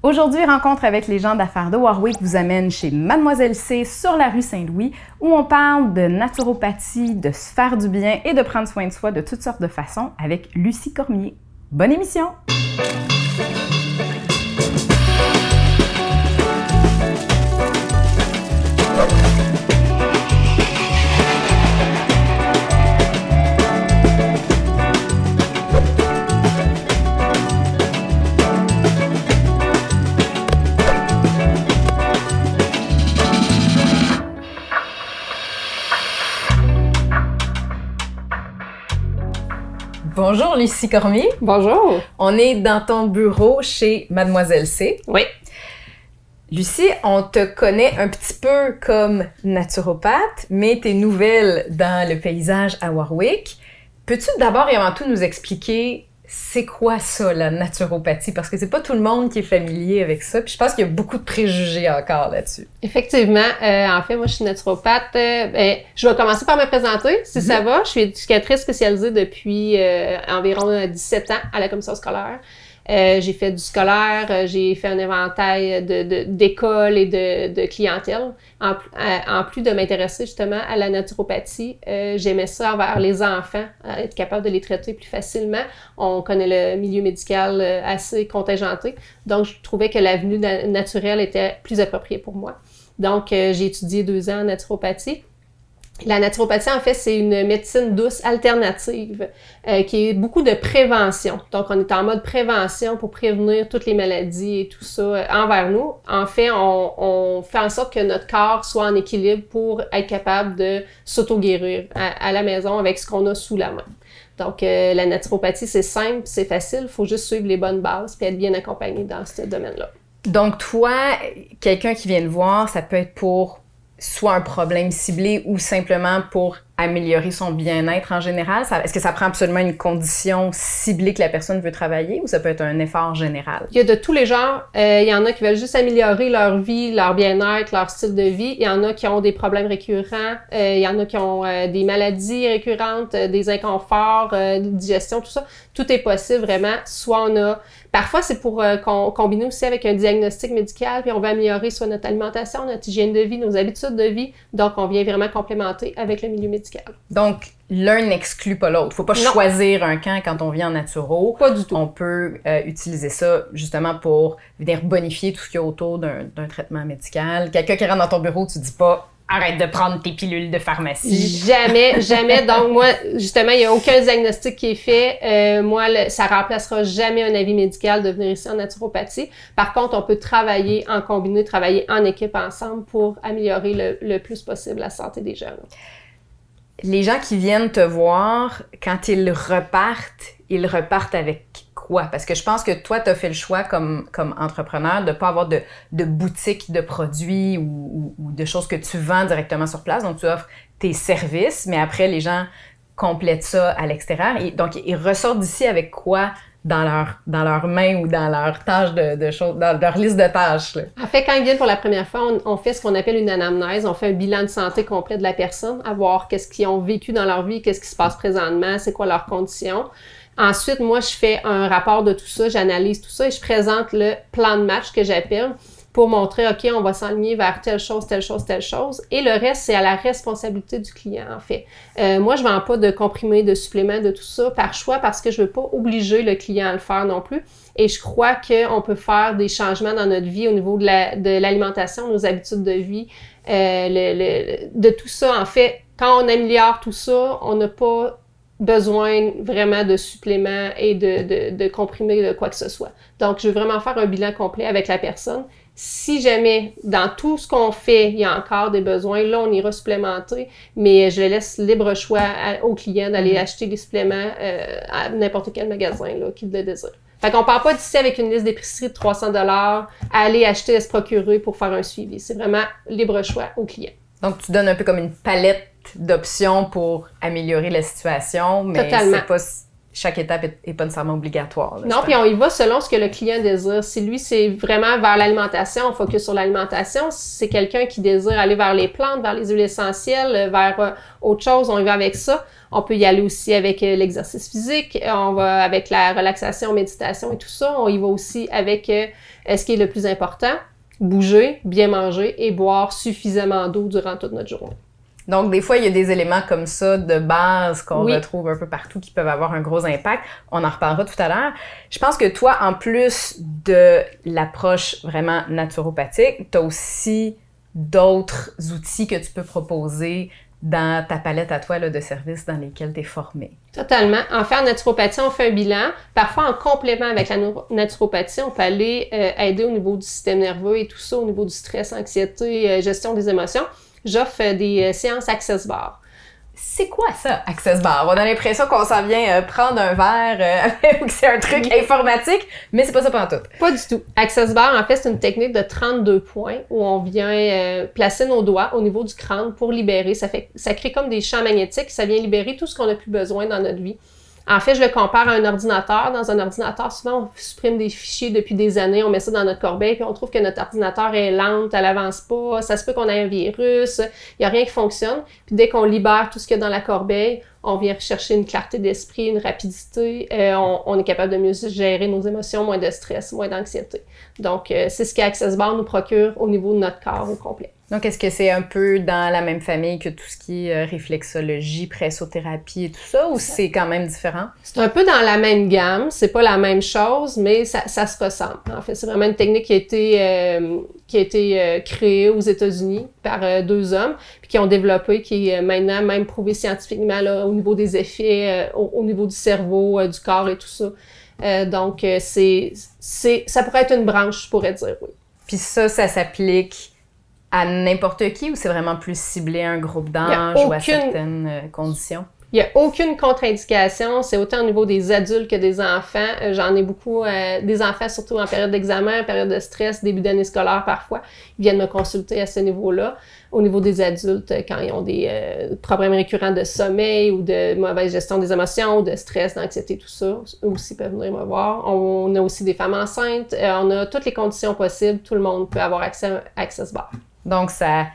Aujourd'hui, rencontre avec les gens d'affaires de Warwick vous amène chez Mademoiselle C sur la rue Saint-Louis où on parle de naturopathie, de se faire du bien et de prendre soin de soi de toutes sortes de façons avec Lucie Cormier. Bonne émission! Bonjour Lucie Cormier. Bonjour. On est dans ton bureau chez Mademoiselle C. Oui. Lucie, on te connaît un petit peu comme naturopathe, mais t'es nouvelle dans le paysage à Warwick. Peux-tu d'abord et avant tout nous expliquer c'est quoi ça, la naturopathie? Parce que c'est pas tout le monde qui est familier avec ça, puis je pense qu'il y a beaucoup de préjugés encore là-dessus. Effectivement. En fait, moi, je suis naturopathe. Je vais commencer par me présenter, si ça va. Je suis éducatrice spécialisée depuis environ 17 ans à la commission scolaire. J'ai fait du scolaire, j'ai fait un éventail d'écoles et de clientèle. En plus de m'intéresser justement à la naturopathie, j'aimais ça envers les enfants, être capable de les traiter plus facilement. On connaît le milieu médical assez contingenté, donc je trouvais que l'avenue naturelle était plus appropriée pour moi. Donc, j'ai étudié 2 ans en naturopathie. La naturopathie, en fait, c'est une médecine douce alternative qui est beaucoup de prévention. Donc, on est en mode prévention pour prévenir toutes les maladies et tout ça envers nous. En fait, on fait en sorte que notre corps soit en équilibre pour être capable de s'auto-guérir à la maison avec ce qu'on a sous la main. Donc, la naturopathie, c'est simple, c'est facile. Il faut juste suivre les bonnes bases puis être bien accompagné dans ce domaine-là. Donc, toi, quelqu'un qui vient te voir, ça peut être pour soit un problème ciblé ou simplement pour améliorer son bien-être en général? Est-ce que ça prend absolument une condition ciblée que la personne veut travailler ou ça peut être un effort général? Il y a de tous les genres. Il y en a qui veulent juste améliorer leur vie, leur bien-être, leur style de vie. Il y en a qui ont des problèmes récurrents. Il y en a qui ont des maladies récurrentes, des inconforts, digestion, tout ça. Tout est possible vraiment. Soit on a... Parfois, c'est pour combiner aussi avec un diagnostic médical, puis on va améliorer soit notre alimentation, notre hygiène de vie, nos habitudes de vie. Donc, on vient vraiment complémenter avec le milieu médical. Donc, l'un n'exclut pas l'autre. Faut pas choisir un camp quand on vient en naturo. Pas du tout. On peut utiliser ça justement pour venir bonifier tout ce qu'il y a autour d'un traitement médical. Quelqu'un qui rentre dans ton bureau, tu dis pas « Arrête de prendre tes pilules de pharmacie ». Jamais, jamais. Donc, moi, justement, il n'y a aucun diagnostic qui est fait. Ça remplacera jamais un avis médical de venir ici en naturopathie. Par contre, on peut travailler en combiné, travailler en équipe ensemble pour améliorer le plus possible la santé des gens. Les gens qui viennent te voir, quand ils repartent avec quoi? Parce que je pense que toi, tu as fait le choix comme entrepreneur de ne pas avoir de boutique de produits ou de choses que tu vends directement sur place. Donc, tu offres tes services, mais après, les gens complètent ça à l'extérieur. Et donc, ils ressortent d'ici avec quoi dans leurs mains ou dans leur tâche de choses, dans leur liste de tâches, là. En fait, quand ils viennent pour la première fois, on fait ce qu'on appelle une anamnèse. On fait un bilan de santé complet de la personne, à voir qu'est-ce qu'ils ont vécu dans leur vie, qu'est-ce qui se passe présentement, c'est quoi leurs conditions. Ensuite, moi, je fais un rapport de tout ça, j'analyse tout ça et je présente le plan de match que j'appelle pour montrer, OK, on va s'aligner vers telle chose, telle chose, telle chose. Et le reste, c'est à la responsabilité du client, en fait. Moi, je vends pas de comprimés, de suppléments, de tout ça par choix parce que je veux pas obliger le client à le faire non plus. Et je crois qu'on peut faire des changements dans notre vie au niveau de l'alimentation, nos habitudes de vie, de tout ça. En fait, quand on améliore tout ça, on n'a pas besoin vraiment de suppléments et de comprimés, de quoi que ce soit. Donc, je veux vraiment faire un bilan complet avec la personne. Si jamais, dans tout ce qu'on fait, il y a encore des besoins, là, on ira supplémenter, mais je laisse libre choix aux clients d'aller acheter des suppléments à n'importe quel magasin là, qui le désire. Fait qu'on part pas d'ici avec une liste d'épicerie de 300 $, à aller acheter et se procurer pour faire un suivi. C'est vraiment libre choix aux clients. Donc, tu donnes un peu comme une palette d'options pour améliorer la situation, mais c'est pas chaque étape est pas nécessairement obligatoire. Là, non, puis on y va selon ce que le client désire. Si lui, c'est vraiment vers l'alimentation, on focus sur l'alimentation. Si c'est quelqu'un qui désire aller vers les plantes, vers les huiles essentielles, vers autre chose, on y va avec ça. On peut y aller aussi avec l'exercice physique, on va avec la relaxation, méditation et tout ça. On y va aussi avec ce qui est le plus important, bouger, bien manger et boire suffisamment d'eau durant toute notre journée. Donc, des fois, il y a des éléments comme ça de base qu'on retrouve un peu partout qui peuvent avoir un gros impact. On en reparlera tout à l'heure. Je pense que toi, en plus de l'approche vraiment naturopathique, tu as aussi d'autres outils que tu peux proposer dans ta palette à toi là, de services dans lesquels tu es formé. Totalement. En fait, en naturopathie, on fait un bilan. Parfois, en complément avec la naturopathie, on peut aller aider au niveau du système nerveux et tout ça, au niveau du stress, anxiété, gestion des émotions. J'offre des séances Access Bar. C'est quoi ça, Access Bar? On a l'impression qu'on s'en vient prendre un verre ou que c'est un truc informatique, mais c'est pas ça pantoute. Pas du tout. Access Bar, en fait, c'est une technique de 32 points où on vient placer nos doigts au niveau du crâne pour libérer. Ça crée comme des champs magnétiques, ça vient libérer tout ce qu'on n'a plus besoin dans notre vie. En fait, je le compare à un ordinateur. Dans un ordinateur, souvent, on supprime des fichiers depuis des années, on met ça dans notre corbeille, puis on trouve que notre ordinateur est lente, elle avance pas, ça se peut qu'on ait un virus, il y a rien qui fonctionne. Puis dès qu'on libère tout ce qu'il y a dans la corbeille, on vient rechercher une clarté d'esprit, une rapidité, on est capable de mieux gérer nos émotions, moins de stress, moins d'anxiété. Donc, c'est ce qu'Access Bar nous procure au niveau de notre corps au complet. Donc, est-ce que c'est un peu dans la même famille que tout ce qui est réflexologie, pressothérapie et tout ça, ou c'est quand même différent? C'est un peu dans la même gamme, c'est pas la même chose, mais ça se ressemble. En fait, c'est vraiment une technique qui a été créée aux États-Unis par 2 hommes, puis qui ont développé, qui est maintenant même prouvé scientifiquement là, au niveau des effets, au niveau du cerveau, du corps et tout ça. Donc, ça pourrait être une branche, je pourrais dire, oui. Puis ça s'applique à n'importe qui ou c'est vraiment plus ciblé à un groupe d'âge ou à certaines conditions? Il n'y a aucune contre-indication. C'est autant au niveau des adultes que des enfants. J'en ai beaucoup, des enfants surtout en période d'examen, période de stress, début d'année scolaire parfois. Ils viennent me consulter à ce niveau-là. Au niveau des adultes, quand ils ont des problèmes récurrents de sommeil ou de mauvaise gestion des émotions ou de stress, d'anxiété, tout ça, eux aussi peuvent venir me voir. On a aussi des femmes enceintes. On a toutes les conditions possibles. Tout le monde peut avoir accès à Access Bar. Donc, ça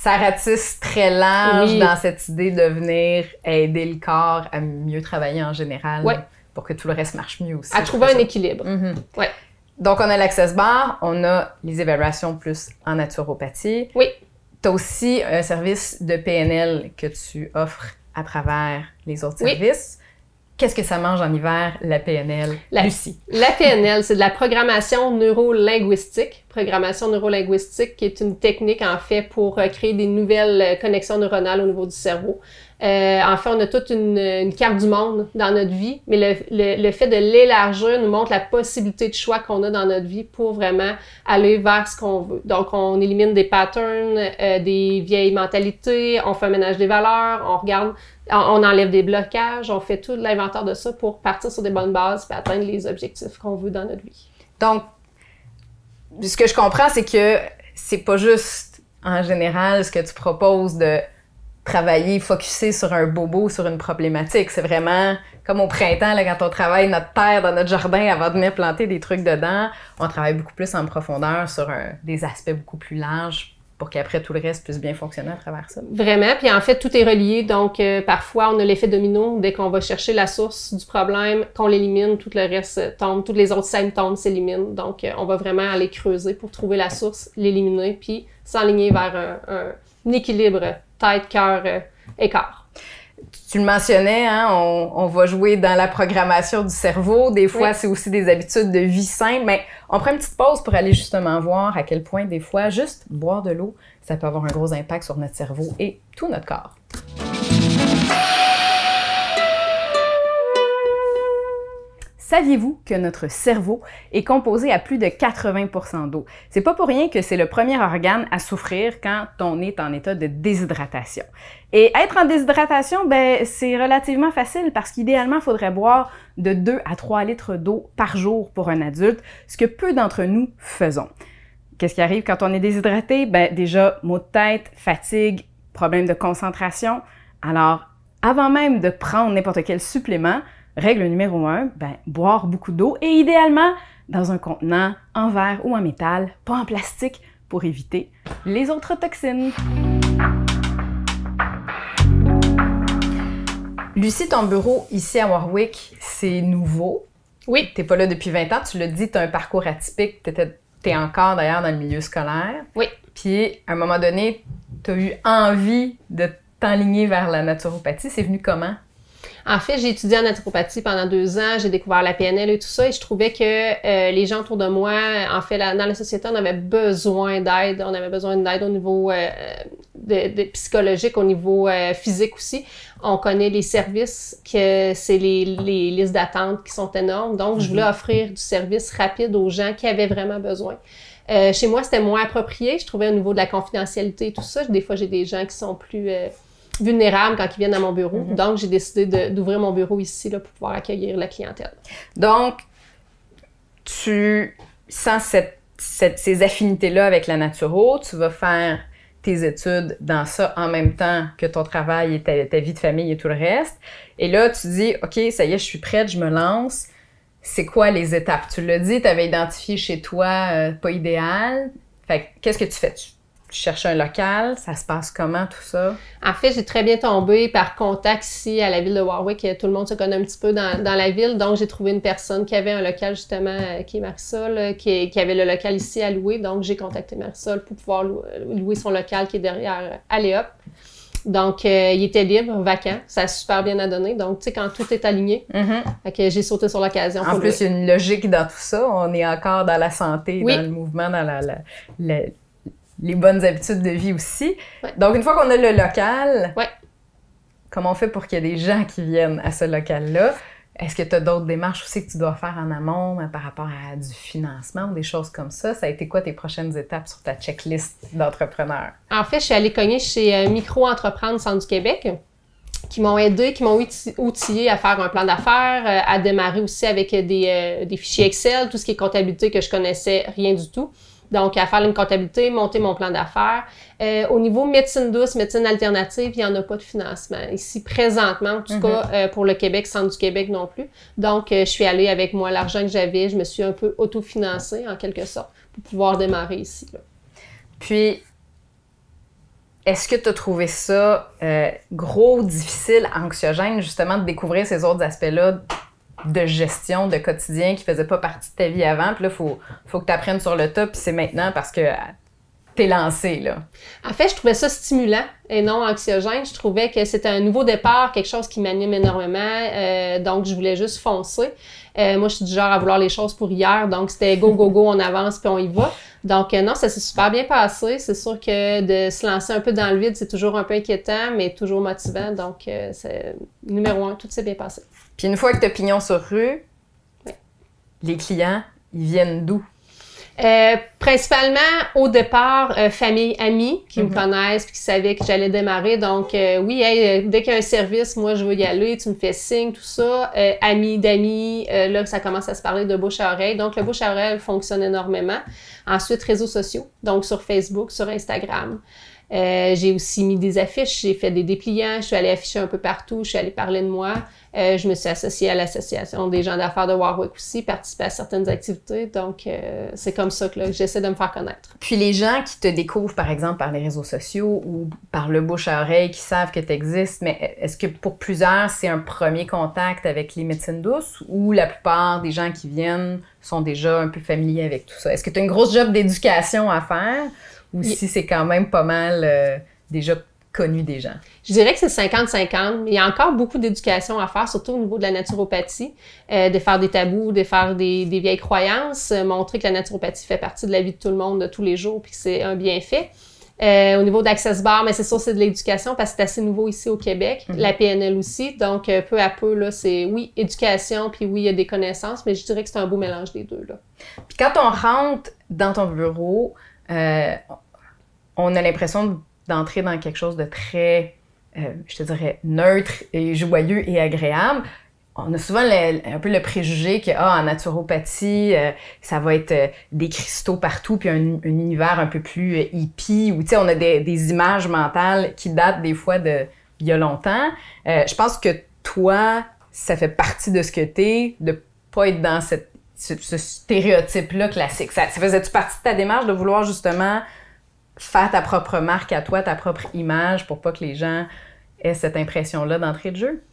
ratisse très large dans cette idée de venir aider le corps à mieux travailler en général pour que tout le reste marche mieux aussi. À trouver un équilibre. Mm-hmm. Ouais. Donc, on a l'Access Bar, on a les évaluations plus en naturopathie. Oui. Tu as aussi un service de PNL que tu offres à travers les autres services. Qu'est-ce que ça mange en hiver, la PNL, Lucie? La PNL, c'est de la programmation neurolinguistique. Programmation neurolinguistique qui est une technique, en fait, pour créer des nouvelles connexions neuronales au niveau du cerveau. En fait, on a toute une carte du monde dans notre vie, mais le fait de l'élargir nous montre la possibilité de choix qu'on a dans notre vie pour vraiment aller vers ce qu'on veut. Donc, on élimine des patterns, des vieilles mentalités, on fait un ménage des valeurs, on enlève des blocages, on fait tout l'inventaire de ça pour partir sur des bonnes bases et atteindre les objectifs qu'on veut dans notre vie. Donc, ce que je comprends, c'est que c'est pas juste, en général, ce que tu proposes de travailler, focusser sur un bobo, sur une problématique. C'est vraiment comme au printemps, là, quand on travaille notre terre dans notre jardin avant de venir planter des trucs dedans. On travaille beaucoup plus en profondeur sur des aspects beaucoup plus larges pour qu'après tout le reste puisse bien fonctionner à travers ça. Vraiment, puis en fait, tout est relié. Donc, parfois, on a l'effet domino. Dès qu'on va chercher la source du problème, qu'on l'élimine, tout le reste tombe, tous les autres symptômes s'éliminent. Donc, on va vraiment aller creuser pour trouver la source, l'éliminer, puis s'enligner vers un équilibre tête, cœur, écart. Tu le mentionnais, hein, on va jouer dans la programmation du cerveau. Des fois, c'est aussi des habitudes de vie simples. Mais on prend une petite pause pour aller justement voir à quel point, des fois, juste boire de l'eau, ça peut avoir un gros impact sur notre cerveau et tout notre corps. Saviez-vous que notre cerveau est composé à plus de 80% d'eau? C'est pas pour rien que c'est le premier organe à souffrir quand on est en état de déshydratation. Et être en déshydratation, c'est relativement facile parce qu'idéalement, il faudrait boire de 2 à 3 litres d'eau par jour pour un adulte, ce que peu d'entre nous faisons. Qu'est-ce qui arrive quand on est déshydraté? Déjà, maux de tête, fatigue, problème de concentration. Alors, avant même de prendre n'importe quel supplément, Règle numéro 1, boire beaucoup d'eau et idéalement dans un contenant en verre ou en métal, pas en plastique, pour éviter les autres toxines. Lucie, ton bureau ici à Warwick, c'est nouveau. Oui. T'es pas là depuis 20 ans, tu l'as dit, t'as un parcours atypique, t'es encore d'ailleurs dans le milieu scolaire. Oui. Puis, à un moment donné, t'as eu envie de t'enligner vers la naturopathie. C'est venu comment? En fait, j'ai étudié en naturopathie pendant 2 ans, j'ai découvert la PNL et tout ça, et je trouvais que les gens autour de moi, en fait, dans la société, on avait besoin d'aide. On avait besoin d'aide au niveau de psychologique, au niveau physique aussi. On connaît les services, que c'est les listes d'attente qui sont énormes. Donc, je voulais offrir du service rapide aux gens qui avaient vraiment besoin. Chez moi, c'était moins approprié. Je trouvais au niveau de la confidentialité et tout ça. Des fois, j'ai des gens qui sont plus vulnérables quand ils viennent à mon bureau. Mm-hmm. Donc, j'ai décidé d'ouvrir mon bureau ici là, pour pouvoir accueillir la clientèle. Donc, tu sens ces affinités-là avec la naturo. Tu vas faire tes études dans ça en même temps que ton travail et ta vie de famille et tout le reste. Et là, tu dis, OK, ça y est, je suis prête, je me lance. C'est quoi les étapes? Tu l'as dit, tu avais identifié chez toi pas idéal. Fait que, qu'est-ce que tu fais? Tu cherches un local? Ça se passe comment, tout ça? En fait, j'ai très bien tombé par contact ici à la ville de Warwick. Tout le monde se connaît un petit peu dans la ville. Donc, j'ai trouvé une personne qui avait un local, justement, qui est Marisol, qui avait le local ici à louer. Donc, j'ai contacté Marisol pour pouvoir louer son local qui est derrière Aléop. Donc, il était libre, vacant. Ça a super bien à donner. Donc, tu sais, quand tout est aligné, fait que j'ai sauté sur l'occasion. En plus, il y a une logique dans tout ça. On est encore dans la santé, oui, dans le mouvement, dans les bonnes habitudes de vie aussi. Ouais. Donc, une fois qu'on a le local, ouais, comment on fait pour qu'il y ait des gens qui viennent à ce local-là? Est-ce que tu as d'autres démarches aussi que tu dois faire en amont par rapport à du financement ou des choses comme ça? Ça a été quoi tes prochaines étapes sur ta checklist d'entrepreneur? En fait, je suis allée cogner chez Micro-Entreprendre Centre du Québec qui m'ont aidé, qui m'ont outillé à faire un plan d'affaires, à démarrer aussi avec des fichiers Excel, tout ce qui est comptabilité que je connaissais rien du tout. Donc, à faire une comptabilité, monter mon plan d'affaires. Au niveau médecine douce, médecine alternative, il n'y en a pas de financement. Ici, présentement, en tout cas, pour le Québec, Centre du Québec non plus. Donc, je suis allée avec moi, l'argent que j'avais, je me suis un peu autofinancée, en quelque sorte, pour pouvoir démarrer ici. Là. Puis, est-ce que tu as trouvé ça gros, difficile, anxiogène, justement, de découvrir ces autres aspects-là de gestion, de quotidien qui faisait pas partie de ta vie avant, puis là, faut que tu apprennes sur le tas, puis c'est maintenant parce que t'es lancé, là. En fait, je trouvais ça stimulant et non anxiogène. Je trouvais que c'était un nouveau départ, quelque chose qui m'anime énormément, donc je voulais juste foncer. Moi, je suis du genre à vouloir les choses pour hier, donc c'était go, go, go, on avance, puis on y va. Donc non, ça s'est super bien passé. C'est sûr que de se lancer un peu dans le vide, c'est toujours un peu inquiétant, mais toujours motivant. Donc, c'est numéro 1, tout s'est bien passé. Puis une fois que tu as pignon sur rue, oui, les clients, ils viennent d'où? Principalement, au départ, famille, amis qui me connaissent puis qui savaient que j'allais démarrer. Donc, oui, hey, dès qu'il y a un service, moi, je veux y aller, tu me fais signe, tout ça. Amis d'amis, là, ça commence à se parler de bouche à oreille. Donc, le bouche à oreille fonctionne énormément. Ensuite, réseaux sociaux, donc sur Facebook, sur Instagram. J'ai aussi mis des affiches, j'ai fait des dépliants, je suis allée afficher un peu partout, je suis allée parler de moi. Je me suis associée à l'association des gens d'affaires de Warwick aussi, participer à certaines activités. Donc, c'est comme ça que là, j'essaie de me faire connaître. Puis les gens qui te découvrent, par exemple, par les réseaux sociaux ou par le bouche à oreille, qui savent que tu existes, mais est-ce que pour plusieurs, c'est un premier contact avec les médecines douces ou la plupart des gens qui viennent sont déjà un peu familiers avec tout ça? Est-ce que tu as une grosse job d'éducation à faire ou si c'est quand même pas mal déjà connu des gens? Je dirais que c'est 50-50, mais il y a encore beaucoup d'éducation à faire, surtout au niveau de la naturopathie, de faire des tabous, de faire des vieilles croyances, montrer que la naturopathie fait partie de la vie de tout le monde, de tous les jours, puis que c'est un bienfait. Au niveau d'Access Bar, mais c'est sûr, c'est de l'éducation parce que c'est assez nouveau ici au Québec, la PNL aussi, donc peu à peu, là, c'est oui, éducation, puis oui, il y a des connaissances, mais je dirais que c'est un beau mélange des deux, là. Puis quand on rentre dans ton bureau, on a l'impression d'entrer dans quelque chose de très, je te dirais, neutre et joyeux et agréable. On a souvent un peu le préjugé que en naturopathie, ça va être des cristaux partout, puis un univers un peu plus hippie, où tu sais, on a des images mentales qui datent des fois de il y a longtemps. Je pense que toi, ça fait partie de ce que t'es, de pas être dans ce stéréotype-là classique. Ça faisait-tu partie de ta démarche de vouloir justement faire ta propre marque à toi, ta propre image, pour pas que les gens aient cette impression-là d'entrée de jeu?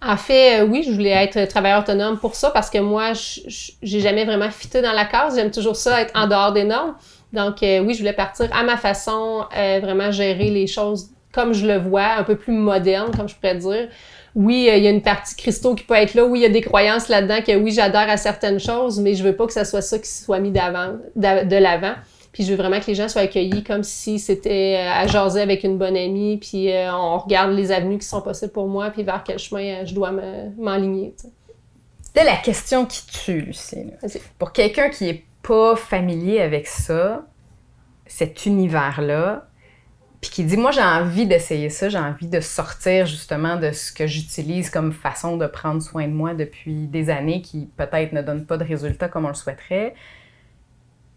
En fait, oui, je voulais être travailleur autonome pour ça parce que moi, j'ai jamais vraiment fité dans la case. J'aime toujours ça, être en dehors des normes. Donc, oui, je voulais partir à ma façon, vraiment gérer les choses comme je le vois, un peu plus moderne, comme je pourrais dire. Oui, il y a une partie Christo qui peut être là. Oui, il y a des croyances là-dedans que oui, j'adhère à certaines choses, mais je veux pas que ça soit ça qui soit mis de l'avant. Puis je veux vraiment que les gens soient accueillis comme si c'était à jaser avec une bonne amie, puis on regarde les avenues qui sont possibles pour moi, puis vers quel chemin je dois m'enligner. C'est la question qui tue, Lucie. Pour quelqu'un qui est pas familier avec ça, cet univers-là, puis qui dit, moi, j'ai envie d'essayer ça, j'ai envie de sortir justement de ce que j'utilise comme façon de prendre soin de moi depuis des années qui peut-être ne donne pas de résultats comme on le souhaiterait,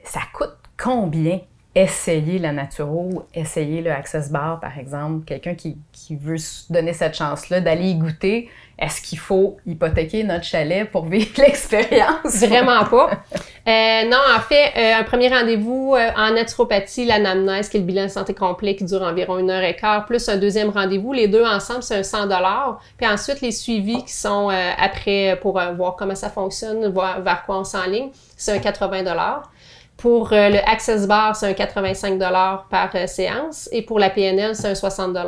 ça coûte combien essayer la naturo, essayer le Access Bar, par exemple? Quelqu'un qui veut se donner cette chance-là d'aller y goûter, est-ce qu'il faut hypothéquer notre chalet pour vivre l'expérience? Vraiment pas. Non, en fait, un premier rendez-vous en naturopathie, l'anamnèse, qui est le bilan de santé complet qui dure environ 1h15, plus un deuxième rendez-vous. Les deux ensemble, c'est un 100 $. Puis ensuite, les suivis qui sont après pour voir comment ça fonctionne, voir vers quoi on s'enligne, c'est un 80 $. Pour le Access Bar, c'est un 85 $ par séance. Et pour la PNL, c'est un 60 $.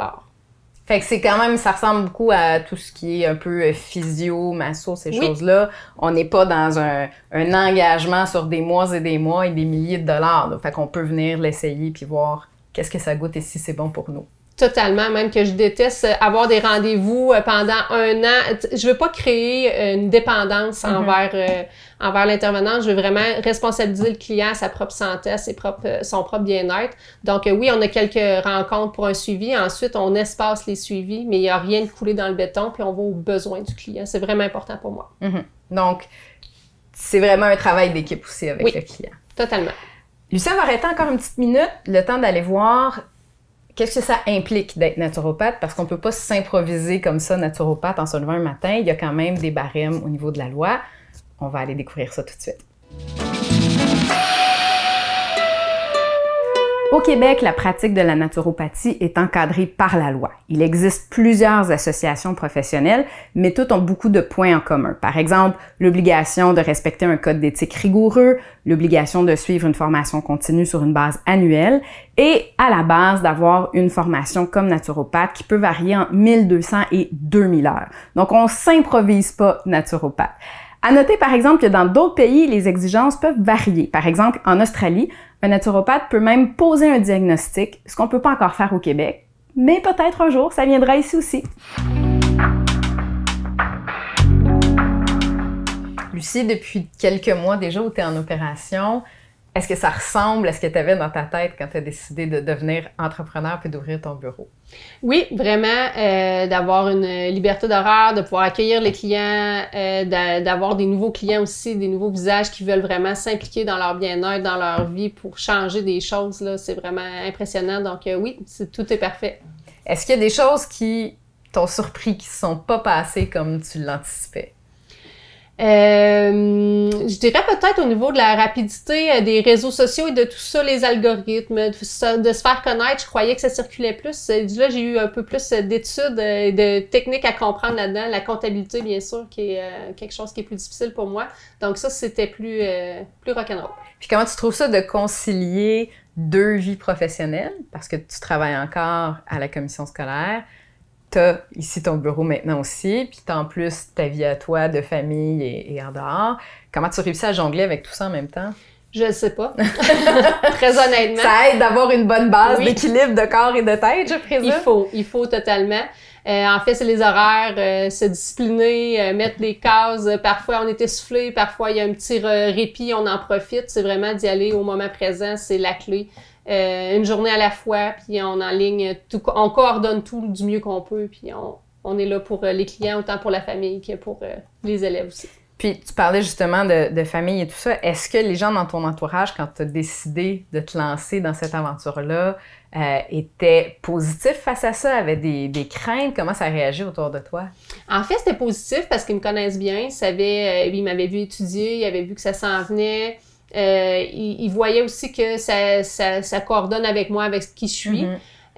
Fait que c'est quand même, ça ressemble beaucoup à tout ce qui est un peu physio, masso, ces choses-là. On n'est pas dans un engagement sur des mois et des milliers de dollars. Là. Fait qu'on peut venir l'essayer puis voir qu'est-ce que ça goûte et si c'est bon pour nous. Totalement, même que je déteste avoir des rendez-vous pendant 1 an. Je veux pas créer une dépendance envers l'intervenant. Je veux vraiment responsabiliser le client à sa propre santé, à son propre bien-être. Donc oui, on a quelques rencontres pour un suivi. Ensuite, on espace les suivis, mais il n'y a rien de coulé dans le béton, puis on va aux besoins du client. C'est vraiment important pour moi. Donc, c'est vraiment un travail d'équipe aussi avec le client. Totalement. Lucie, on va arrêter encore une petite minute, le temps d'aller voir qu'est-ce que ça implique d'être naturopathe? Parce qu'on ne peut pas s'improviser comme ça, naturopathe, en se levant un matin. Il y a quand même des barèmes au niveau de la loi. On va aller découvrir ça tout de suite. Au Québec, la pratique de la naturopathie est encadrée par la loi. Il existe plusieurs associations professionnelles, mais toutes ont beaucoup de points en commun. Par exemple, l'obligation de respecter un code d'éthique rigoureux, l'obligation de suivre une formation continue sur une base annuelle et, à la base, d'avoir une formation comme naturopathe qui peut varier entre 1200 et 2000 heures. Donc, on s'improvise pas naturopathe. À noter, par exemple, que dans d'autres pays, les exigences peuvent varier. Par exemple, en Australie, un naturopathe peut même poser un diagnostic, ce qu'on peut pas encore faire au Québec. Mais peut-être un jour, ça viendra ici aussi. Lucie, depuis quelques mois déjà où tu es en opération, est-ce que ça ressemble à ce que tu avais dans ta tête quand tu as décidé de devenir entrepreneur puis d'ouvrir ton bureau? Oui, vraiment, d'avoir une liberté d'horaire, de pouvoir accueillir les clients, d'avoir des nouveaux clients aussi, des nouveaux visages qui veulent vraiment s'impliquer dans leur bien-être, dans leur vie pour changer des choses, là, c'est vraiment impressionnant. Donc oui, tout est parfait. Est-ce qu'il y a des choses qui t'ont surpris, qui ne sont pas passées comme tu l'anticipais? Je dirais peut-être au niveau de la rapidité des réseaux sociaux et de tout ça, les algorithmes, de se faire connaître, je croyais que ça circulait plus. Là, j'ai eu un peu plus d'études et de techniques à comprendre là-dedans. La comptabilité, bien sûr, qui est quelque chose qui est plus difficile pour moi. Donc ça, c'était plus rock'n'roll. Puis comment tu trouves ça de concilier 2 vies professionnelles? Parce que tu travailles encore à la commission scolaire. T'as ici ton bureau maintenant aussi, puis t'as en plus ta vie à toi de famille et en dehors. Comment tu réussis à jongler avec tout ça en même temps? Je ne sais pas. Très honnêtement. Ça aide d'avoir une bonne base d'équilibre de corps et de tête, je présume. Il faut totalement. En fait, c'est les horaires, se discipliner, mettre des cases. Parfois, on est essoufflé, parfois, il y a un petit répit, on en profite. C'est vraiment d'y aller au moment présent, c'est la clé. Une journée à la fois, puis on enligne tout, on coordonne tout du mieux qu'on peut, puis on est là pour les clients, autant pour la famille que pour les élèves aussi. Puis, tu parlais justement de famille et tout ça. Est-ce que les gens dans ton entourage, quand tu as décidé de te lancer dans cette aventure-là, étaient positifs face à ça, avaient des craintes? Comment ça a réagi autour de toi? En fait, c'était positif parce qu'ils me connaissent bien. Ils m'avaient vu étudier, ils avaient vu que ça s'en venait. Ils voyaient aussi que ça coordonne avec moi, avec qui je suis.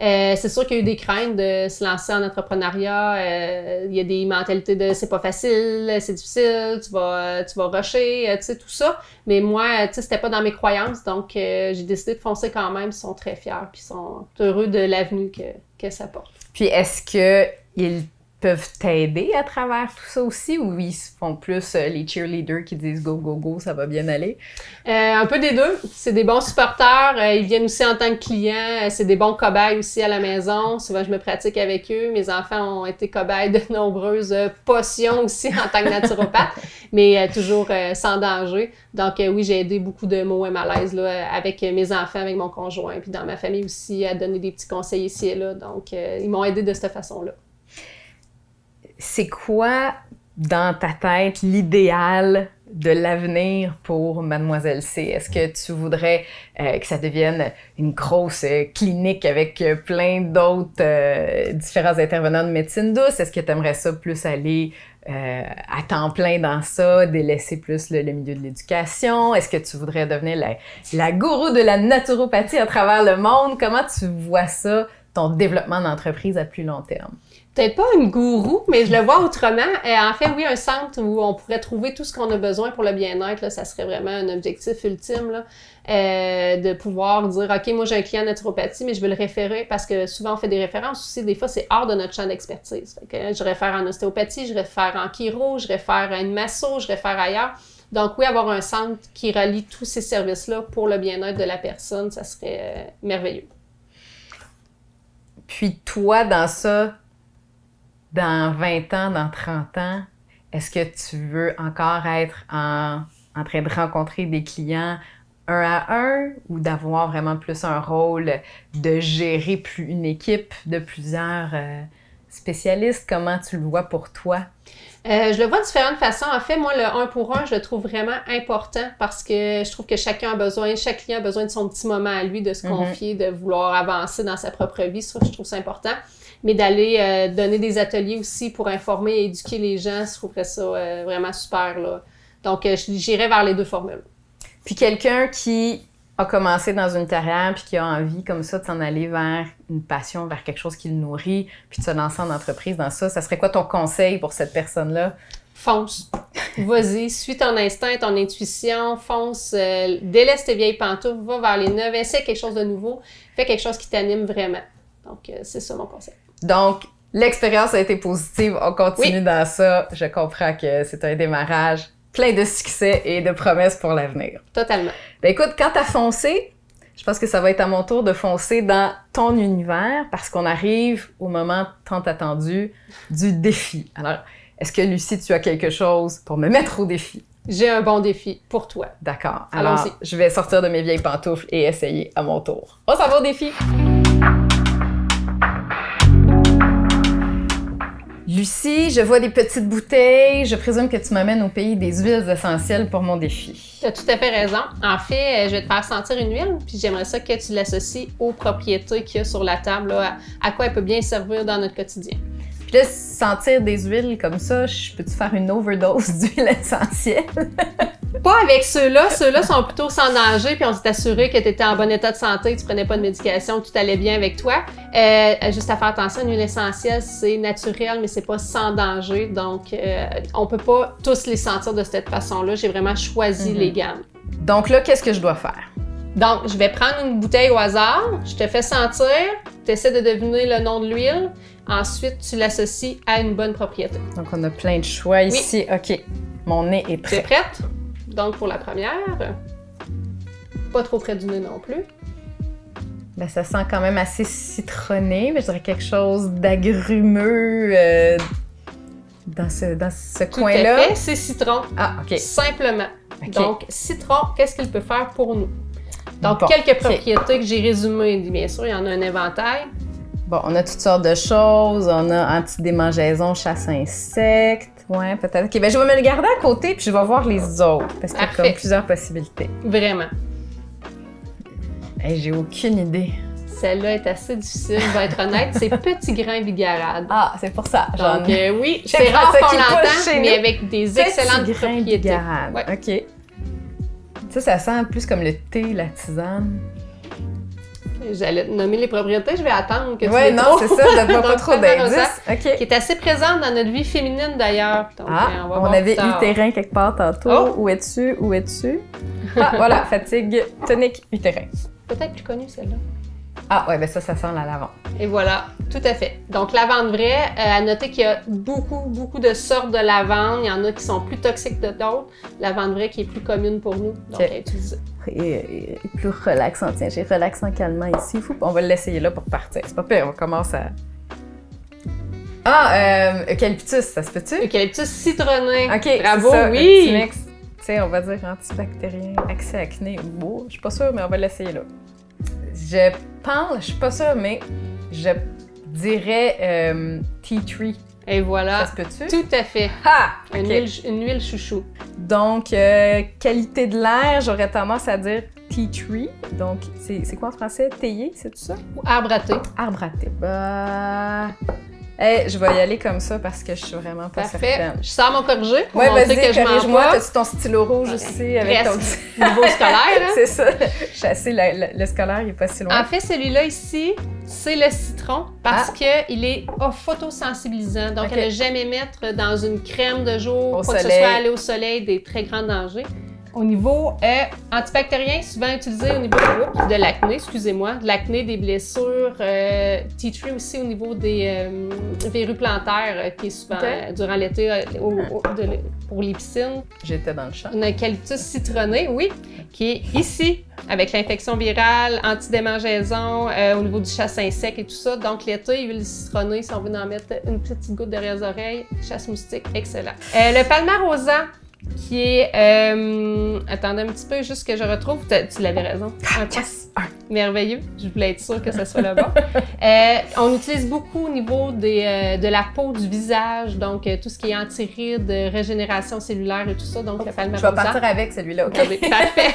C'est sûr qu'il y a eu des craintes de se lancer en entrepreneuriat. Il y a des mentalités de c'est pas facile, c'est difficile, tu vas rusher, tu sais, tout ça. Mais moi, tu sais, c'était pas dans mes croyances, donc j'ai décidé de foncer quand même. Ils sont très fiers, puis ils sont heureux de l'avenue que ça porte. Puis est-ce qu'ils peuvent t'aider à travers tout ça aussi, ou ils se font plus les cheerleaders qui disent go, go, go, ça va bien aller? Un peu des deux. C'est des bons supporters. Ils viennent aussi en tant que clients. C'est des bons cobayes aussi à la maison. Souvent, je me pratique avec eux. Mes enfants ont été cobayes de nombreuses potions aussi en tant que naturopathe, mais toujours sans danger. Donc oui, j'ai aidé beaucoup de mots et malaises là, avec mes enfants, avec mon conjoint, puis dans ma famille aussi, à donner des petits conseils ici et là. Donc, ils m'ont aidé de cette façon-là. C'est quoi, dans ta tête, l'idéal de l'avenir pour Mademoiselle C? Est-ce que tu voudrais que ça devienne une grosse clinique avec plein d'autres différents intervenants de médecine douce? Est-ce que tu aimerais ça plus aller à temps plein dans ça, délaisser plus le milieu de l'éducation? Est-ce que tu voudrais devenir la gourou de la naturopathie à travers le monde? Comment tu vois ça, ton développement d'entreprise à plus long terme? Peut-être pas une gourou, mais je le vois autrement. En fait, oui, un centre où on pourrait trouver tout ce qu'on a besoin pour le bien-être, là, ça serait vraiment un objectif ultime, là, de pouvoir dire, OK, moi j'ai un client en naturopathie, mais je veux le référer, parce que souvent on fait des références aussi, des fois c'est hors de notre champ d'expertise. Fait que je réfère en ostéopathie, je réfère en chiro, je réfère à une masso, je réfère ailleurs. Donc oui, avoir un centre qui relie tous ces services-là pour le bien-être de la personne, ça serait merveilleux. Puis toi, dans ça, dans 20 ans, dans 30 ans, est-ce que tu veux encore être en train de rencontrer des clients un à un, ou d'avoir vraiment plus un rôle de gérer une équipe de plusieurs spécialistes? Comment tu le vois pour toi? Je le vois de différentes façons. En fait, moi, le 1 pour 1, je le trouve vraiment important parce que je trouve que chaque client a besoin de son petit moment à lui, de se confier, de vouloir avancer dans sa propre vie. Ça, je trouve ça important. Mais d'aller donner des ateliers aussi pour informer et éduquer les gens, je trouverais ça vraiment super, là. Donc, j'irais vers les deux formules. Puis quelqu'un qui a commencé dans une carrière puis qui a envie comme ça de s'en aller vers une passion, vers quelque chose qui le nourrit, puis de se lancer en entreprise dans ça, ça serait quoi ton conseil pour cette personne-là? Fonce. Vas-y, suis ton instinct, ton intuition, fonce, délaisse tes vieilles pantoufles, va vers les neuves, essaie quelque chose de nouveau, fais quelque chose qui t'anime vraiment. Donc, c'est ça mon conseil. Donc, l'expérience a été positive, on continue dans ça. Je comprends que c'est un démarrage plein de succès et de promesses pour l'avenir. Totalement. Ben écoute, quand t'as foncé, je pense que ça va être à mon tour de foncer dans ton univers parce qu'on arrive au moment tant attendu du défi. Alors, est-ce que Lucie, tu as quelque chose pour me mettre au défi? J'ai un bon défi pour toi. D'accord. Alors, je vais sortir de mes vieilles pantoufles et essayer à mon tour. On s'en va au défi! Lucie, je vois des petites bouteilles. Je présume que tu m'amènes au pays des huiles essentielles pour mon défi. Tu as tout à fait raison. En fait, je vais te faire sentir une huile, puis j'aimerais ça que tu l'associes aux propriétés qu'il y a sur la table, là, à quoi elle peut bien servir dans notre quotidien. Puis là, sentir des huiles comme ça, peux-tu faire une overdose d'huile essentielle? Pas avec ceux-là. Ceux-là sont plutôt sans danger, puis on s'est assuré que tu étais en bon état de santé, que tu prenais pas de médication, que tout allait bien avec toi. Juste à faire attention, une huile essentielle, c'est naturel, mais c'est pas sans danger. Donc, on peut pas tous les sentir de cette façon-là. J'ai vraiment choisi les gammes. Donc là, qu'est-ce que je dois faire? Donc, je vais prendre une bouteille au hasard, je te fais sentir, tu essaies de deviner le nom de l'huile. Ensuite, tu l'associes à une bonne propriété. Donc, on a plein de choix ici. Oui. OK. Mon nez est prêt. Tu es prête? Donc, pour la première, pas trop près du nez non plus. Ben, ça sent quand même assez citronné, mais je dirais quelque chose d'agrumeux dans ce coin-là. Tout à fait, c'est citron. Ah, OK. Simplement. Okay. Donc, citron, qu'est-ce qu'il peut faire pour nous? Donc, quelques propriétés que j'ai résumées. Bien sûr, il y en a un éventail. Bon, on a toutes sortes de choses. On a anti-démangeaison, chasse insectes. Ouais, peut-être. OK, ben je vais me le garder à côté puis je vais voir les autres parce qu'il y a comme plusieurs possibilités. Vraiment. Hey, j'ai aucune idée. Celle-là est assez difficile, je vais être honnête. C'est Petit Grain Bigarade. Ah, c'est pour ça. Donc, oui, c'est rare qu'on l'entend, mais avec des excellentes propriétés. Bigarade. Ouais. OK. Ça sent plus comme le thé, la tisane. J'allais te nommer les propriétés, je vais attendre que tu ouais, non, c'est ça, donne-moi pas trop d'indices. OK. Qui est assez présente dans notre vie féminine d'ailleurs. Donc, on avait utérin quelque part tantôt. Oh. Où es-tu? Où es-tu? Ah, voilà, fatigue tonique utérin. Peut-être plus connue celle-là. Ah ouais, ben ça sent la lavande. Et voilà, tout à fait. Donc lavande vraie, à noter qu'il y a beaucoup de sortes de lavande. Il y en a qui sont plus toxiques que d'autres. Lavande vraie qui est plus commune pour nous, donc à utiliser. Et plus relaxant. Tiens, j'ai relaxant calmant ici. On va l'essayer là pour partir. C'est pas pire, on commence à... Ah, eucalyptus, ça se peut-tu? Eucalyptus citronné. OK, bravo, ça, oui! Petit mix. Tu sais, on va dire antibactérien, accès acné. Bon, je suis pas sûre, mais on va l'essayer là. Je pense, je suis pas sûre, mais je dirais tea tree. Et voilà. Ça se peut-tu? Tout à fait. Ah! Okay. Une huile chouchou. Donc, qualité de l'air, j'aurais tendance à dire tea tree. Donc, c'est quoi en français? Théier, c'est tout ça? Ou arbre à thé. Arbre à thé. Bah... Hey, je vais y aller comme ça parce que je suis vraiment pas certaine. Je sors mon corrigé pour montrer que je corrige-moi. T'as-tu ton stylo rouge aussi avec ton niveau scolaire? Hein? C'est ça. Je suis assez, le scolaire, il est pas si loin. En fait, celui-là ici, c'est le citron parce qu'il est photosensibilisant. Donc, à ne jamais mettre dans une crème de jour, quoi que ce soit aller au soleil, des très grands dangers. Au niveau antibactérien, souvent utilisé au niveau de l'acné, excusez-moi, de l'acné, des blessures, tea tree aussi au niveau des verrues plantaires, qui est souvent durant l'été pour les piscines. J'étais dans le champ. Un eucalyptus citronné, oui, qui est ici, avec l'infection virale, antidémangeaison, au niveau du chassin sec et tout ça. Donc l'été, huile citronnée, si on veut en mettre une petite goutte derrière les oreilles, chasse moustique, excellent. Le palmarosa, qui est... attendez un petit peu, juste que je retrouve. Tu l'avais raison. Merveilleux. Je voulais être sûre que ce soit le bon. On utilise beaucoup au niveau de la peau, du visage, donc tout ce qui est anti-rides, régénération cellulaire et tout ça. Donc, le palmarosa. Je vais partir avec celui-là, OK? Parfait.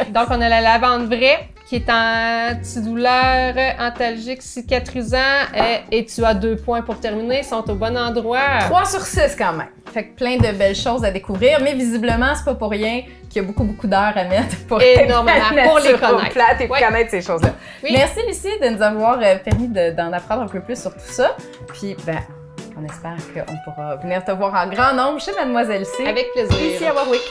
Donc, on a la lavande vraie, qui est antidouleur, antalgique, cicatrisant. Et tu as 2 points pour terminer. Ils sont au bon endroit. 3 sur 6 quand même. Fait que plein de belles choses à découvrir, mais visiblement, c'est pas pour rien qu'il y a beaucoup d'heures à mettre pour énormément pour les connaître. Plate et pour connaître ces choses-là. Oui. Merci Lucie de nous avoir permis d'en apprendre un peu plus sur tout ça. Puis, ben, on espère qu'on pourra venir te voir en grand nombre chez Mademoiselle C. Avec plaisir. Ici à Warwick.